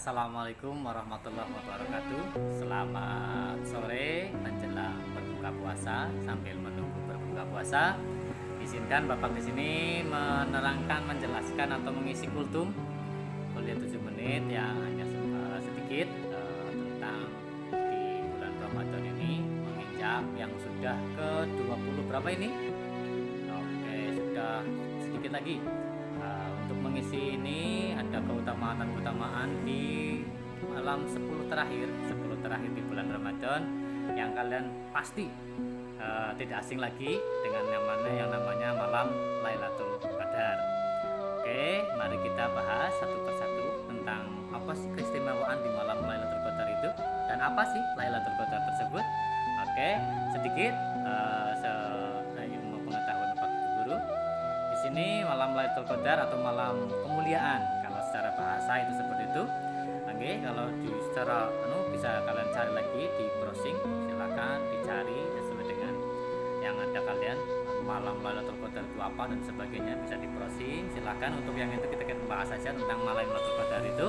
Assalamualaikum warahmatullahi wabarakatuh. Selamat sore menjelang berbuka puasa. Sambil menunggu berbuka puasa, izinkan Bapak di sini menerangkan, menjelaskan atau mengisi kultum kuliah 7 menit yang hanya sedikit tentang di bulan Ramadan ini menginjak yang sudah ke 20 berapa ini? Oke, sudah sedikit lagi. Untuk mengisi ini ada keutamaan di malam 10 terakhir di bulan Ramadan yang kalian pasti tidak asing lagi dengan yang namanya malam Lailatul Qadar. Oke, mari kita bahas satu persatu tentang apa sih keistimewaan di malam Lailatul Qadar itu dan apa sih Lailatul Qadar tersebut. Oke, sedikit ilmu pengetahuan Pak Guru. Di sini malam Lailatul Qadar atau malam kemuliaan kalau secara bahasa itu seperti itu. Oke, kalau di secara bisa kalian cari lagi di browsing, silakan dicari sesuai dengan yang ada kalian malam Lailatul Qadar itu apa dan sebagainya, bisa di browsing. Silakan untuk yang itu kita bahas saja tentang malam Lailatul Qadar itu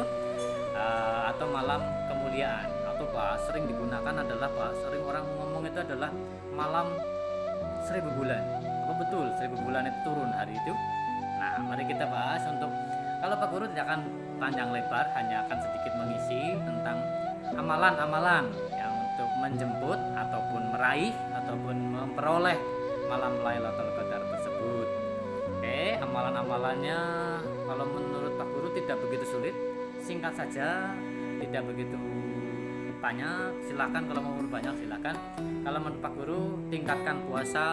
atau malam kemuliaan atau sering digunakan adalah sering orang ngomong itu adalah malam 1000 bulan. Apa betul 1000 bulan itu turun hari itu? Nah, mari kita bahas. Untuk kalau Pak Guru tidak akan panjang lebar, hanya akan sedikit mengisi tentang amalan-amalan yang untuk menjemput ataupun meraih ataupun memperoleh malam Lailatul Qadar tersebut. Oke, amalan-amalannya kalau menurut Pak Guru tidak begitu sulit, singkat saja, tidak begitu banyak. Silakan kalau mau banyak silakan. Kalau menurut Pak Guru, tingkatkan puasa,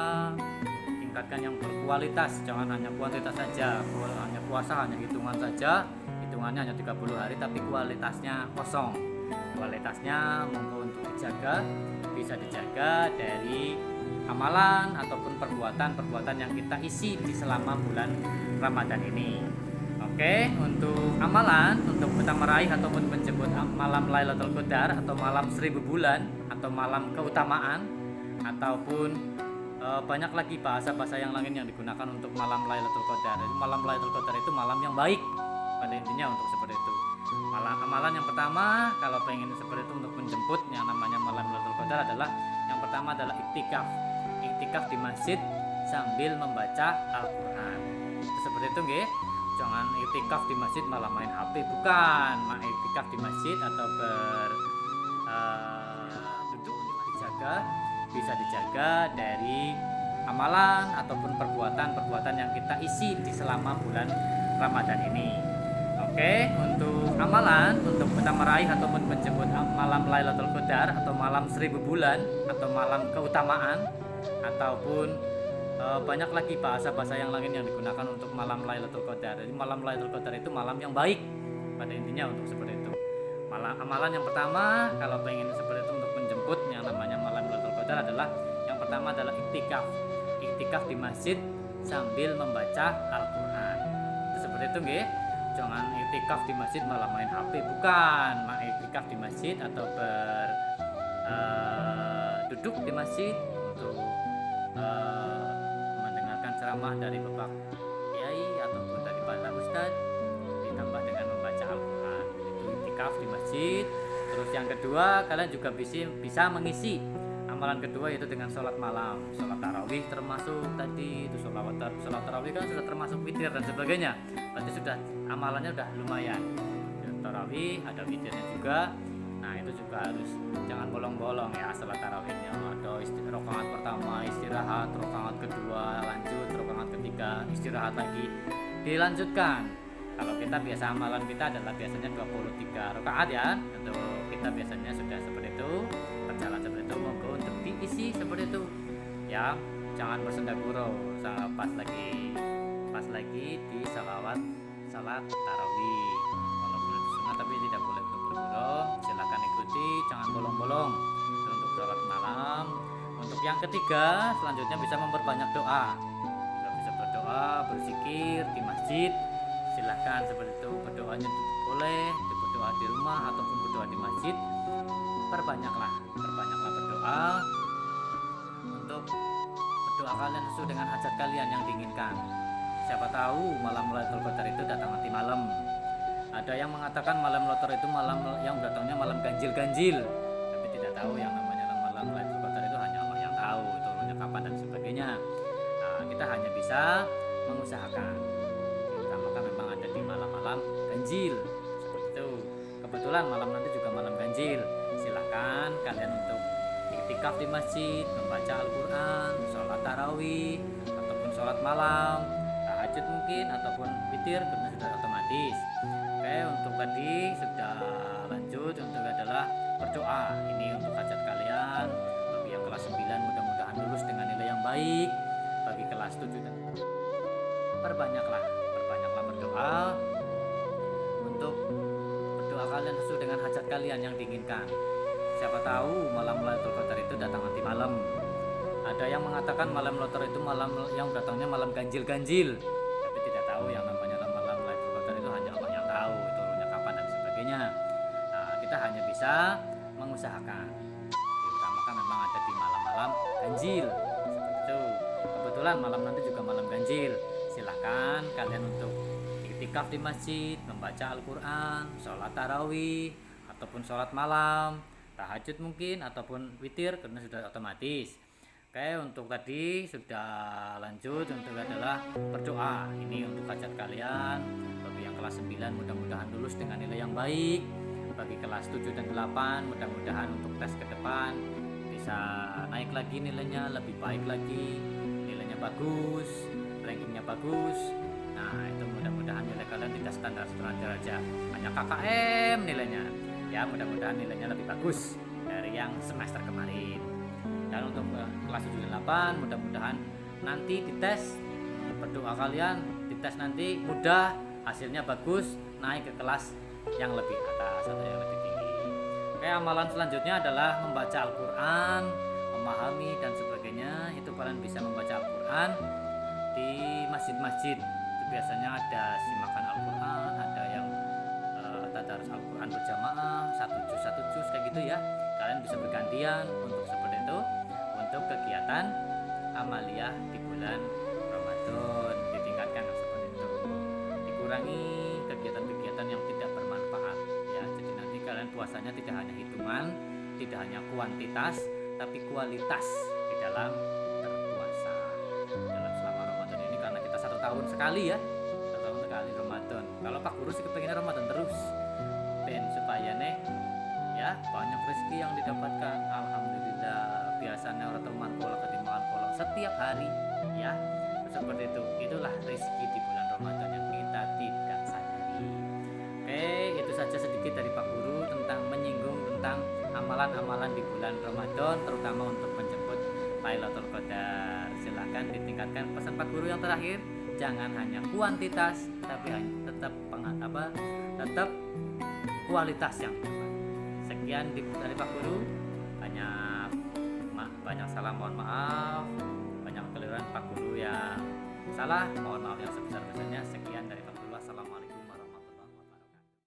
tingkatkan yang berkualitas, jangan hanya kuantitas saja. Hanya puasa hanya hitungan saja, hitungannya hanya 30 hari tapi kualitasnya kosong. Kualitasnya monggo untuk dijaga, bisa dijaga dari amalan ataupun perbuatan yang kita isi di selama bulan Ramadan ini. Oke, untuk amalan untuk kita meraih ataupun menjemput malam Lailatul Qadar atau malam 1000 bulan atau malam keutamaan ataupun banyak lagi bahasa-bahasa yang lain yang digunakan untuk malam Lailatul Qadar. Jadi malam Lailatul Qadar itu malam yang baik pada intinya untuk seperti itu. Amalan yang pertama kalau pengen seperti itu untuk menjemput yang namanya malam Lailatul Qadar adalah yang pertama adalah iktikaf. Iktikaf di masjid sambil membaca Al-Qur'an. Seperti itu nggih. Jangan iktikaf di masjid malah main HP, bukan. Iktikaf di masjid atau duduk untuk dijaga, bisa dijaga dari amalan ataupun perbuatan yang kita isi di selama bulan Ramadan ini. Oke, untuk amalan untuk kita meraih ataupun menjemput malam Lailatul Qadar atau malam 1000 bulan atau malam keutamaan ataupun banyak lagi bahasa-bahasa yang lain yang digunakan untuk malam Lailatul Qadar. Jadi malam Lailatul Qadar itu malam yang baik pada intinya untuk seperti itu. Amalan yang pertama kalau pengen seperti itu untuk menjemput yang namanya malam Lailatul Qadar adalah yang pertama adalah iktikaf. Iktikaf di masjid sambil membaca Al-Qur'an. Seperti itu nggih. Jangan iktikaf di masjid malah main HP, bukan. Iktikaf di masjid atau duduk di masjid untuk ceramah dari Bapak Kiai ataupun dari Pak Ustadz ditambah dengan membaca Al-Quran, itu iktikaf di masjid. Terus yang kedua kalian juga bisa mengisi amalan kedua yaitu dengan sholat malam, sholat tarawih termasuk tadi itu sholat tarawih kan sudah termasuk witir dan sebagainya, berarti sudah amalannya sudah lumayan. Tarawih ada witirnya juga. Nah itu juga harus jangan bolong-bolong ya sholat tarawihnya. Ada rakaat pertama istirahat, rakaat kedua lanjut, rakaat ketiga istirahat lagi, dilanjutkan. Kalau kita biasa amalan kita adalah biasanya 23 rakaat ya. Untuk kita biasanya sudah seperti itu, berjalan seperti itu, monggo untuk diisi seperti itu. Ya, jangan bersendaguro pas lagi di salat tarawih. Walaupun itu sunnah tapi tidak boleh untuk bergurau. Silakan ikuti, jangan bolong-bolong. Itu untuk salat malam. Untuk yang ketiga, selanjutnya bisa memperbanyak doa. Bisa berdoa, berzikir di masjid. Silakan seperti itu, berdoanya boleh, berdoa di rumah ataupun berdoa di masjid. Perbanyaklah berdoa. Untuk berdoa kalian sesuai dengan hajat kalian yang diinginkan. Siapa tahu malam Lailatul Qadar itu datang nanti malam. Ada yang mengatakan malam Lotor itu malam yang datangnya malam ganjil-ganjil, tapi tidak tahu yang namanya malam Lailatul Qadar itu hanya Allah yang tahu turunnya kapan dan sebagainya. Nah, kita hanya bisa mengusahakan. Terutama memang ada di malam-malam ganjil seperti itu. Kebetulan malam nanti juga malam ganjil. Silakan kalian untuk iktikaf di masjid, membaca Al-Quran, sholat tarawih, ataupun sholat malam, tahajud mungkin, ataupun witir, karena sudah otomatis. Oke, untuk tadi sudah lanjut. Untuk adalah berdoa. Ini untuk hajat kalian. Bagi yang kelas 9 mudah-mudahan lulus dengan nilai yang baik. Bagi kelas 7 dan perbanyaklah berdoa. Untuk berdoa kalian sesuai dengan hajat kalian yang diinginkan. Siapa tahu malam Lailatul Qadar itu datang nanti malam. Ada yang mengatakan malam Lotor itu malam yang datangnya malam ganjil-ganjil, tapi tidak tahu yang namanya malam Lailatul Qadar itu hanya Allah yang tahu turunnya kapan dan sebagainya. Nah, kita hanya bisa mengusahakan. Diutamakan memang ada di malam-malam ganjil seperti itu. Kebetulan malam nanti juga malam ganjil. Silahkan kalian untuk iktikaf di masjid, membaca Al-Quran, sholat tarawih, ataupun sholat malam, tahajud mungkin, ataupun witir, karena sudah otomatis. Oke, untuk tadi sudah lanjut. Untuk adalah berdoa. Ini untuk hajat kalian. Bagi yang kelas 9 mudah-mudahan lulus dengan nilai yang baik. Bagi kelas 7 dan 8 mudah-mudahan untuk tes ke depan bisa naik lagi nilainya, lebih baik lagi, nilainya bagus, rankingnya bagus. Nah, itu mudah-mudahan nilai kalian tidak standar aja, hanya KKM nilainya. Ya, mudah-mudahan nilainya lebih bagus dari yang semester kemarin. Dan untuk kelas 7 dan 8 mudah-mudahan nanti dites, berdoa kalian dites nanti mudah, hasilnya bagus, naik ke kelas yang lebih atas atau yang lebih tinggi. Oke, amalan selanjutnya adalah membaca Al-Quran, memahami dan sebagainya. Itu kalian bisa membaca Al-Quran di masjid-masjid. Itu biasanya ada simakan Al-Quran, ada yang tadarus Al-Quran berjamaah, satu juz kayak gitu ya. Kalian bisa bergantian untuk seperti itu. Untuk kegiatan amaliyah di bulan Ramadan ditingkatkan seperti itu. Dikurangi kegiatan-kegiatan yang tidak bermanfaat ya. Jadi nanti kalian puasanya tidak hanya hitungan, tidak hanya kuantitas, tapi kualitas di dalam berpuasa. Dalam selama Ramadan ini, karena kita 1 tahun sekali ya. 1 tahun sekali Ramadan. Kalau Pak Guru sih kepengennya Ramadan terus. Ben supaya ya banyak rezeki yang didapatkan. Alhamdulillah, biasanya orang teman kolak ketimbangan kolak setiap hari ya, seperti itu. Itulah rezeki di bulan Ramadan yang kita tidak sadari. Oke, itu saja sedikit dari Pak Guru tentang menyinggung tentang amalan-amalan di bulan Ramadan, terutama untuk menjemput Lailatul Qadar. Silahkan ditingkatkan. Pesan Pak Guru yang terakhir, jangan hanya kuantitas tapi tetap tetap kualitas yang terbaik. Sekian dari Pak Guru. Banyak salah, mohon maaf. Banyak keliruan Pak Guru yang salah, mohon maaf yang sebesar-besarnya. Sekian dari Pak